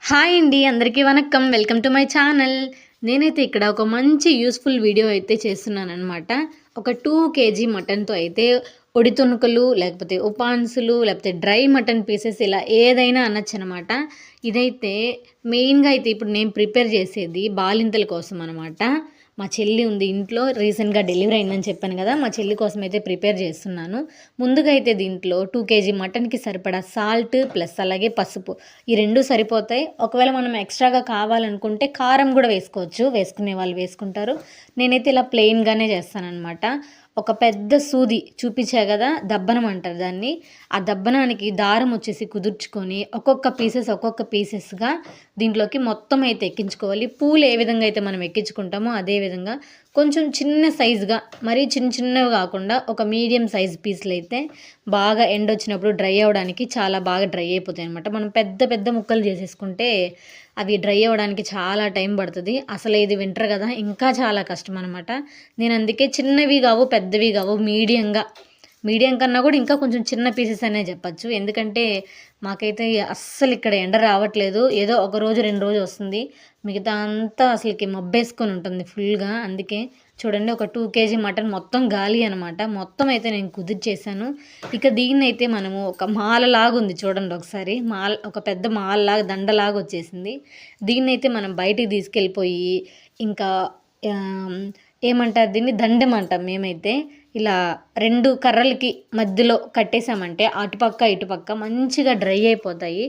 Hi అండి, అందరికీ vanakkam. Welcome to my channel. నేనైతే ఇక్కడ ఒక మంచి యూస్ఫుల్ వీడియో అయితే చేస్తున్నాననమాట. ఒక 2 కేజీ మటన్‌తో అయితే ఒడి తుణుకులు, లేకపోతే ఉపాన్సులు, లేకపోతే డ్రై మటన్ పీసెస్ ఇలా ఏదైనా అనొచ్చనమాట. ఇదైతే మెయిన్‌గా అయితే ఇప్పుడు నేను ప్రిపేర్ చేసేది బాలింతల కోసం అనమాట. మా చెల్లి ఉంది ఇంట్లో. రీసెంట్‌గా డెలివరీ అయిందని చెప్పాను కదా! మా చెల్లి కోసం అయితే ప్రిపేర్ చేస్తున్నాను. ముందుగా అయితే దీంట్లో 2 కేజీ మటన్‌కి సరిపడా సాల్ట్ ప్లస్ అలాగే పసుపు ఈ 2 సరిపోతాయి. ఒకవేళ మనం ఎక్స్‌ట్రాగా కావాలనుకుంటే కారం కూడా వేసుకోవచ్చు. వేసుకునే వాళ్ళు వేసుకుంటారు. నేనైతే ఇలా ప్లెయిన్‌గానే చేస్తాననమాట. ఒక పెద్ద సూది చూపించా కదా! దబ్బనం అంటారు దాన్ని. ఆ దబ్బనానికి దారం వచ్చేసి కుదుర్చుకొని ఒక్కొక్క పీసెస్‌గా దీంట్లోకి మొత్తం అయితే ఎక్కించుకోవాలి. పూలు ఏ విధంగా అయితే మనం ఎక్కించుకుంటామో అదే విధంగా కొంచెం చిన్న సైజుగా, మరీ చిన్నవి కాకుండా ఒక మీడియం సైజ్ పీసులైతే బాగా ఎండొచ్చినప్పుడు డ్రై అవ్వడానికి చాలా బాగా డ్రై అయిపోతాయనమాట. మనం పెద్ద పెద్ద ముక్కలు చేసేసుకుంటే అవి డ్రై అవ్వడానికి చాలా టైం పడుతుంది. అసలు ఇది వింటర్ కదా, ఇంకా చాలా కష్టం అనమాట. నేను అందుకే చిన్నవి కావు, పెద్దవి కావు, మీడియం కన్నా కూడా ఇంకా కొంచెం చిన్న పీసెస్ అనే చెప్పచ్చు. ఎందుకంటే మాకైతే అస్సలు ఇక్కడ ఎండ రావట్లేదు. ఏదో ఒక రోజు 2 రోజు వస్తుంది. మిగతా అంతా అసలుకి మబ్బేసుకొని ఉంటుంది ఫుల్గా. అందుకే చూడండి, ఒక 2 కేజీ మటన్ మొత్తం గాలి అనమాట. మొత్తం అయితే నేను కుదిర్చేసాను. ఇక దీన్నైతే మనము ఒక మాలలాగా ఉంది చూడండి ఒకసారి. ఒక పెద్ద మాలలాగా దండలాగా వచ్చేసింది. దీన్నైతే మనం బయటికి తీసుకెళ్ళిపోయి ఇంకా ఏమంటారు దీన్ని, దండెం అంటాం మేమైతే. ఇలా 2 కర్రలకి మధ్యలో కట్టేసామంటే అటుపక్క ఇటుపక్క మంచిగా డ్రై అయిపోతాయి.